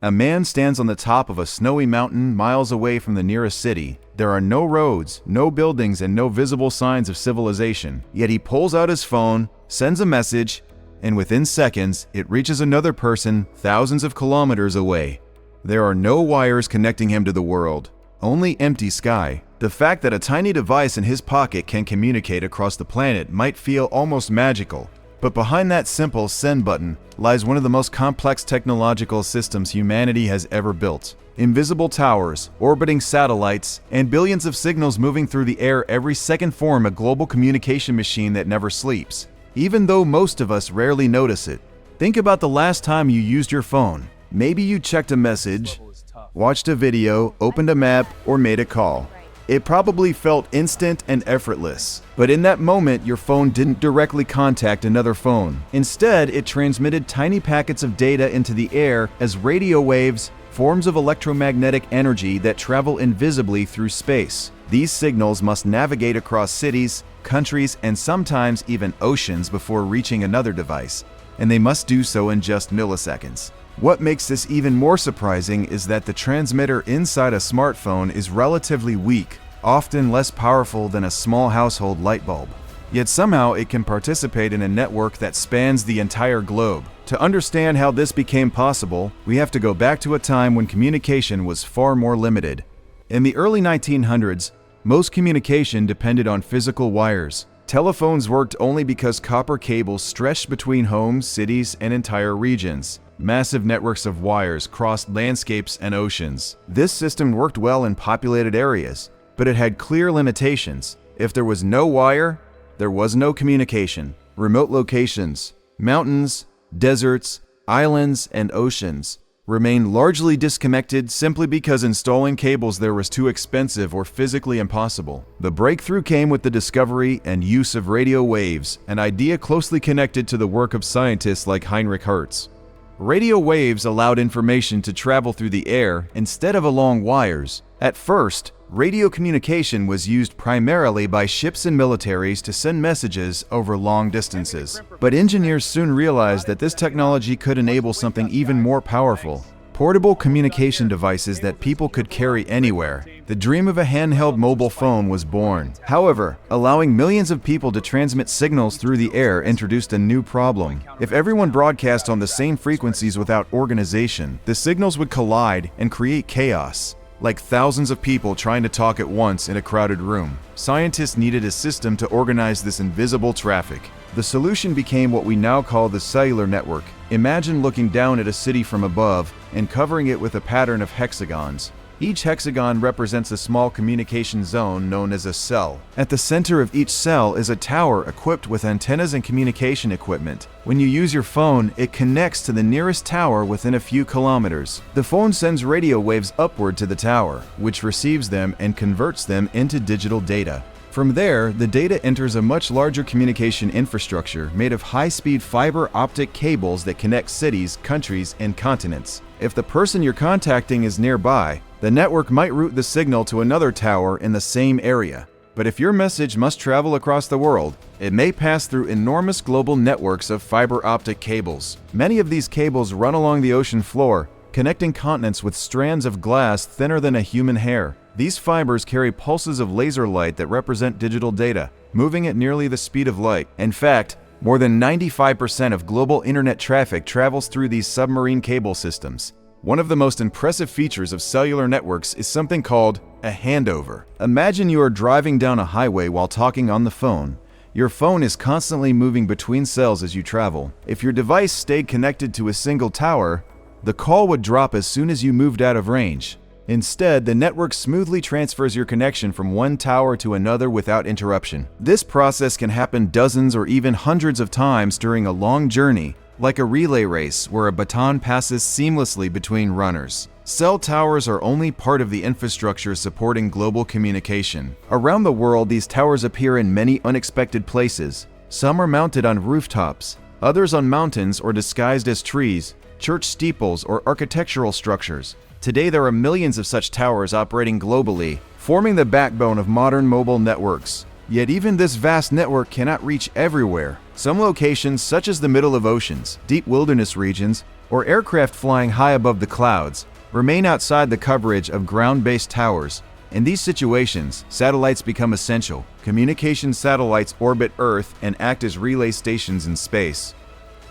A man stands on the top of a snowy mountain miles away from the nearest city. There are no roads, no buildings, and no visible signs of civilization. Yet he pulls out his phone, sends a message, and within seconds, it reaches another person thousands of kilometers away. There are no wires connecting him to the world, only empty sky. The fact that a tiny device in his pocket can communicate across the planet might feel almost magical. But behind that simple send button lies one of the most complex technological systems humanity has ever built. Invisible towers, orbiting satellites, and billions of signals moving through the air every second form a global communication machine that never sleeps. Even though most of us rarely notice it. Think about the last time you used your phone. Maybe you checked a message, watched a video, opened a map, or made a call. It probably felt instant and effortless. But in that moment, your phone didn't directly contact another phone. Instead, it transmitted tiny packets of data into the air as radio waves, forms of electromagnetic energy that travel invisibly through space. These signals must navigate across cities, countries, and sometimes even oceans before reaching another device. And they must do so in just milliseconds. What makes this even more surprising is that the transmitter inside a smartphone is relatively weak, often less powerful than a small household light bulb. Yet somehow it can participate in a network that spans the entire globe. To understand how this became possible, we have to go back to a time when communication was far more limited. In the early 1900s, most communication depended on physical wires. Telephones worked only because copper cables stretched between homes, cities, and entire regions. Massive networks of wires crossed landscapes and oceans. This system worked well in populated areas, but it had clear limitations. If there was no wire, there was no communication. Remote locations, mountains, deserts, islands, and oceans remained largely disconnected simply because installing cables there was too expensive or physically impossible. The breakthrough came with the discovery and use of radio waves, an idea closely connected to the work of scientists like Heinrich Hertz. Radio waves allowed information to travel through the air instead of along wires. At first, radio communication was used primarily by ships and militaries to send messages over long distances. But engineers soon realized that this technology could enable something even more powerful: portable communication devices that people could carry anywhere. The dream of a handheld mobile phone was born. However, allowing millions of people to transmit signals through the air introduced a new problem. If everyone broadcast on the same frequencies without organization, the signals would collide and create chaos, like thousands of people trying to talk at once in a crowded room. Scientists needed a system to organize this invisible traffic. The solution became what we now call the cellular network. Imagine looking down at a city from above and covering it with a pattern of hexagons. Each hexagon represents a small communication zone known as a cell. At the center of each cell is a tower equipped with antennas and communication equipment. When you use your phone, it connects to the nearest tower within a few kilometers. The phone sends radio waves upward to the tower, which receives them and converts them into digital data. From there, the data enters a much larger communication infrastructure made of high-speed fiber optic cables that connect cities, countries, and continents. If the person you're contacting is nearby, the network might route the signal to another tower in the same area. But if your message must travel across the world, it may pass through enormous global networks of fiber optic cables. Many of these cables run along the ocean floor, connecting continents with strands of glass thinner than a human hair. These fibers carry pulses of laser light that represent digital data, moving at nearly the speed of light. In fact, more than 95% of global internet traffic travels through these submarine cable systems. One of the most impressive features of cellular networks is something called a handover. Imagine you are driving down a highway while talking on the phone. Your phone is constantly moving between cells as you travel. If your device stayed connected to a single tower, the call would drop as soon as you moved out of range. Instead, the network smoothly transfers your connection from one tower to another without interruption. This process can happen dozens or even hundreds of times during a long journey, like a relay race where a baton passes seamlessly between runners. Cell towers are only part of the infrastructure supporting global communication. Around the world, these towers appear in many unexpected places. Some are mounted on rooftops, others on mountains or disguised as trees, church steeples, or architectural structures. Today, there are millions of such towers operating globally, forming the backbone of modern mobile networks. Yet even this vast network cannot reach everywhere. Some locations, such as the middle of oceans, deep wilderness regions, or aircraft flying high above the clouds, remain outside the coverage of ground-based towers. In these situations, satellites become essential. Communication satellites orbit Earth and act as relay stations in space.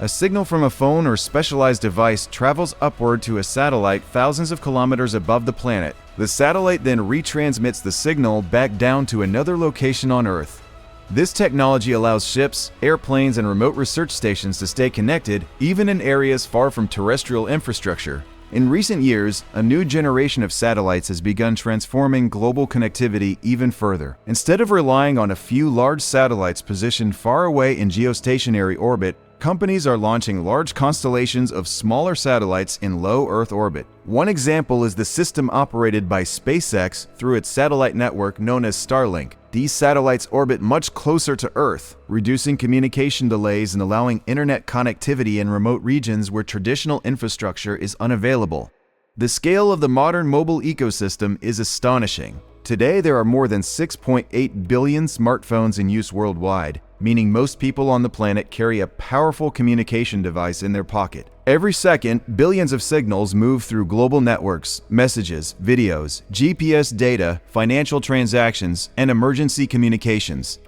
A signal from a phone or specialized device travels upward to a satellite thousands of kilometers above the planet. The satellite then retransmits the signal back down to another location on Earth. This technology allows ships, airplanes, and remote research stations to stay connected, even in areas far from terrestrial infrastructure. In recent years, a new generation of satellites has begun transforming global connectivity even further. Instead of relying on a few large satellites positioned far away in geostationary orbit, companies are launching large constellations of smaller satellites in low Earth orbit. One example is the system operated by SpaceX through its satellite network known as Starlink. These satellites orbit much closer to Earth, reducing communication delays and allowing internet connectivity in remote regions where traditional infrastructure is unavailable. The scale of the modern mobile ecosystem is astonishing. Today, there are more than 6.8 billion smartphones in use worldwide, meaning most people on the planet carry a powerful communication device in their pocket. Every second, billions of signals move through global networks, messages, videos, GPS data, financial transactions, and emergency communications.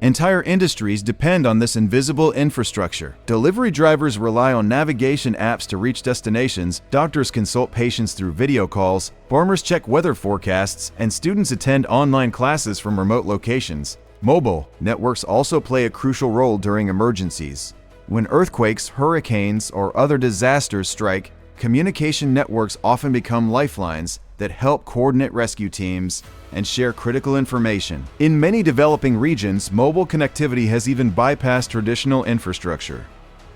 Entire industries depend on this invisible infrastructure. Delivery drivers rely on navigation apps to reach destinations, doctors consult patients through video calls, farmers check weather forecasts, and students attend online classes from remote locations. Mobile networks also play a crucial role during emergencies. When earthquakes, hurricanes, or other disasters strike, communication networks often become lifelines that help coordinate rescue teams and share critical information. In many developing regions, mobile connectivity has even bypassed traditional infrastructure.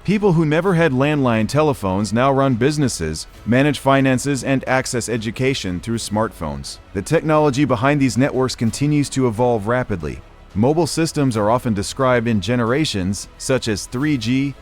People who never had landline telephones now run businesses, manage finances, and access education through smartphones. The technology behind these networks continues to evolve rapidly. Mobile systems are often described in generations such as 3G,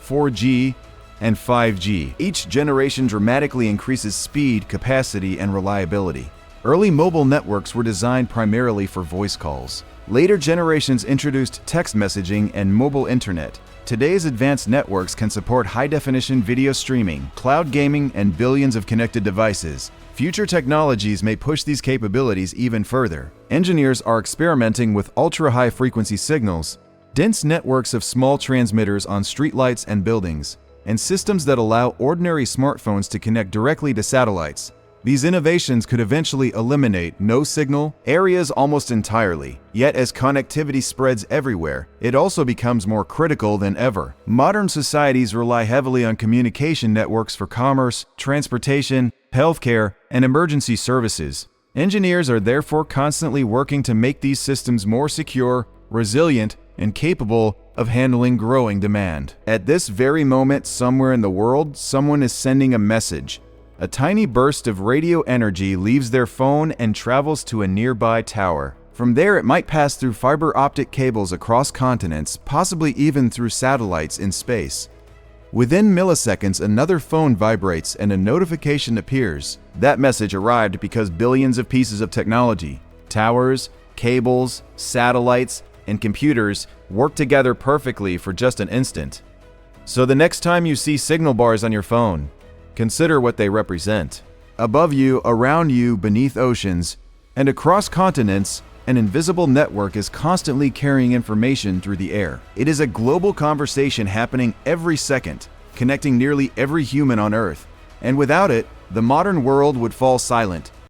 4G, and 5G. Each generation dramatically increases speed, capacity, and reliability. Early mobile networks were designed primarily for voice calls. Later generations introduced text messaging and mobile internet. Today's advanced networks can support high-definition video streaming, cloud gaming, and billions of connected devices. Future technologies may push these capabilities even further. Engineers are experimenting with ultra-high frequency signals, dense networks of small transmitters on streetlights and buildings, and systems that allow ordinary smartphones to connect directly to satellites. These innovations could eventually eliminate no-signal areas almost entirely. Yet as connectivity spreads everywhere, it also becomes more critical than ever. Modern societies rely heavily on communication networks for commerce, transportation, healthcare, and emergency services. Engineers are therefore constantly working to make these systems more secure, resilient, and capable of handling growing demand. At this very moment, somewhere in the world, someone is sending a message. A tiny burst of radio energy leaves their phone and travels to a nearby tower. From there, it might pass through fiber optic cables across continents, possibly even through satellites in space. Within milliseconds, another phone vibrates and a notification appears. That message arrived because billions of pieces of technology, towers, cables, satellites, and computers work together perfectly for just an instant. So the next time you see signal bars on your phone, consider what they represent. Above you, around you, beneath oceans, and across continents, an invisible network is constantly carrying information through the air. It is a global conversation happening every second, connecting nearly every human on Earth. And without it, the modern world would fall silent.